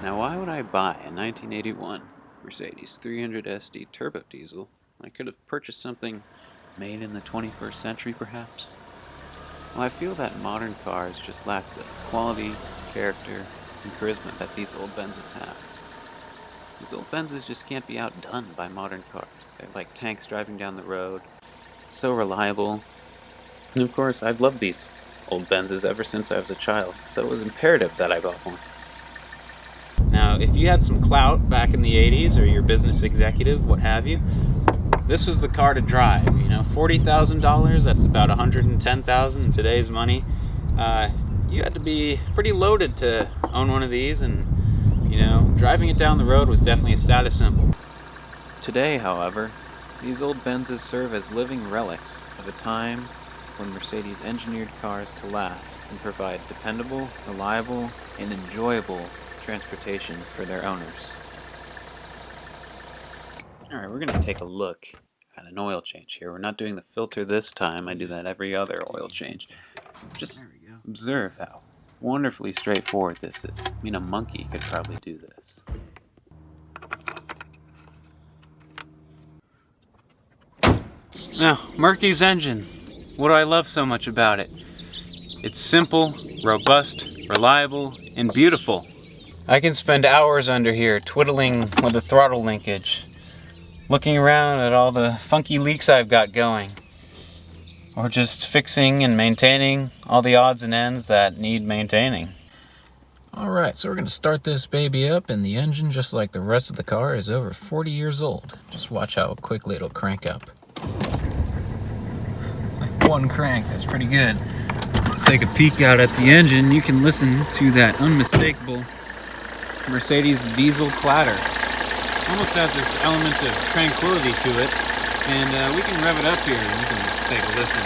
Now why would I buy a 1981 Mercedes 300 SD turbo diesel when I could have purchased something made in the 21st century perhaps? Well, I feel that modern cars just lack the quality, character, and charisma that these old Benzes have. These old Benzes just can't be outdone by modern cars. They're like tanks driving down the road, so reliable. And of course, I've loved these old Benzes ever since I was a child, so it was imperative that I bought one. Now, if you had some clout back in the 80s, or you're a business executive, what have you, this was the car to drive. $40,000, that's about $110,000 in today's money. You had to be pretty loaded to own one of these, and driving it down the road was definitely a status symbol. Today, however, these old Benzes serve as living relics of a time when Mercedes engineered cars to last and provide dependable, reliable, and enjoyable transportation for their owners. Alright, we're going to take a look at an oil change here. We're not doing the filter this time. I do that every other oil change. Just observe how wonderfully straightforward this is. I mean, a monkey could probably do this. Now, Merky's engine. What do I love so much about it? It's simple, robust, reliable, and beautiful. I can spend hours under here twiddling with the throttle linkage, looking around at all the funky leaks I've got going, or just fixing and maintaining all the odds and ends that need maintaining. Alright, so we're going to start this baby up, and the engine, just like the rest of the car, is over 40 years old. Just watch how quickly it'll crank up. It's like one crank, that's pretty good. Take a peek out at the engine, you can listen to that unmistakable Mercedes diesel clatter. Almost has this element of tranquility to it, and we can rev it up here and you can take a listen.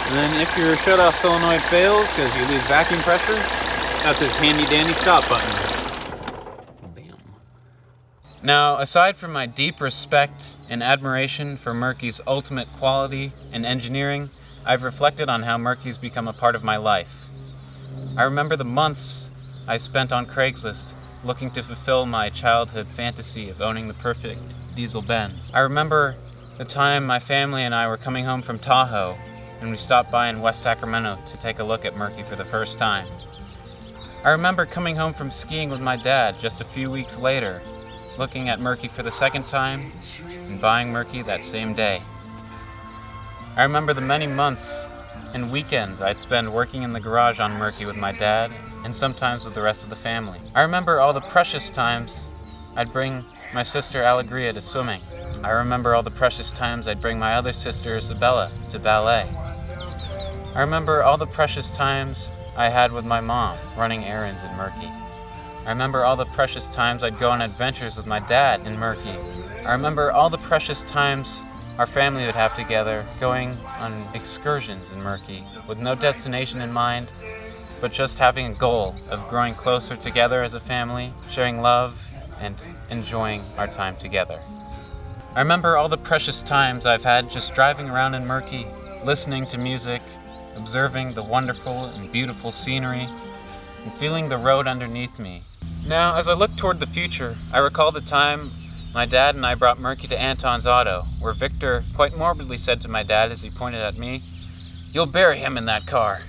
And then if your shut-off solenoid fails because you lose vacuum pressure, that's this handy-dandy stop button. Bam. Now, aside from my deep respect and admiration for Merky's ultimate quality and engineering, I've reflected on how Merky's become a part of my life. I remember the months I spent on Craigslist looking to fulfill my childhood fantasy of owning the perfect diesel Benz. I remember the time my family and I were coming home from Tahoe and we stopped by in West Sacramento to take a look at Merky for the first time. I remember coming home from skiing with my dad just a few weeks later, looking at Merky for the second time and buying Merky that same day. I remember the many months and weekends I'd spend working in the garage on Merky with my dad, and sometimes with the rest of the family. I remember all the precious times I'd bring my sister Alegria to swimming. I remember all the precious times I'd bring my other sister Isabella to ballet. I remember all the precious times I had with my mom running errands in Merky. I remember all the precious times I'd go on adventures with my dad in Merky. I remember all the precious times our family would have together, going on excursions in Merky, with no destination in mind, but just having a goal of growing closer together as a family, sharing love, and enjoying our time together. I remember all the precious times I've had just driving around in Merky, listening to music, observing the wonderful and beautiful scenery, and feeling the road underneath me. Now, as I look toward the future, I recall the time my dad and I brought Merky to Anton's Auto, where Victor quite morbidly said to my dad as he pointed at me, "You'll bury him in that car."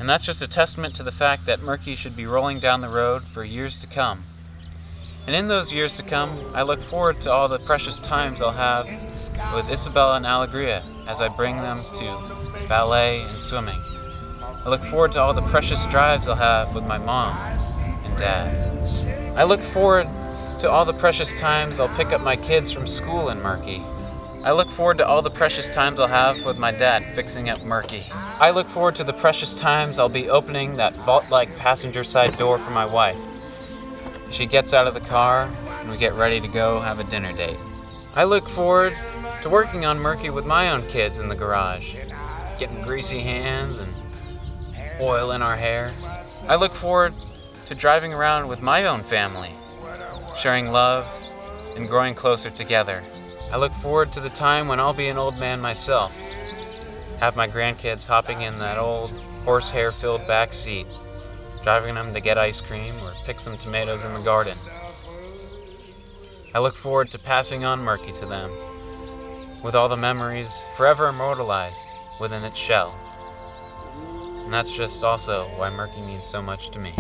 And that's just a testament to the fact that Merky should be rolling down the road for years to come. And in those years to come, I look forward to all the precious times I'll have with Isabella and Alegria as I bring them to ballet and swimming. I look forward to all the precious drives I'll have with my mom and dad. I look forward to all the precious times I'll pick up my kids from school in Merky. I look forward to all the precious times I'll have with my dad fixing up Merky. I look forward to the precious times I'll be opening that vault-like passenger side door for my wife. She gets out of the car and we get ready to go have a dinner date. I look forward to working on Merky with my own kids in the garage, getting greasy hands and oil in our hair. I look forward to driving around with my own family, sharing love and growing closer together. I look forward to the time when I'll be an old man myself, have my grandkids hopping in that old horsehair-filled back seat, driving them to get ice cream or pick some tomatoes in the garden. I look forward to passing on Merky to them, with all the memories forever immortalized within its shell. And that's just also why Merky means so much to me.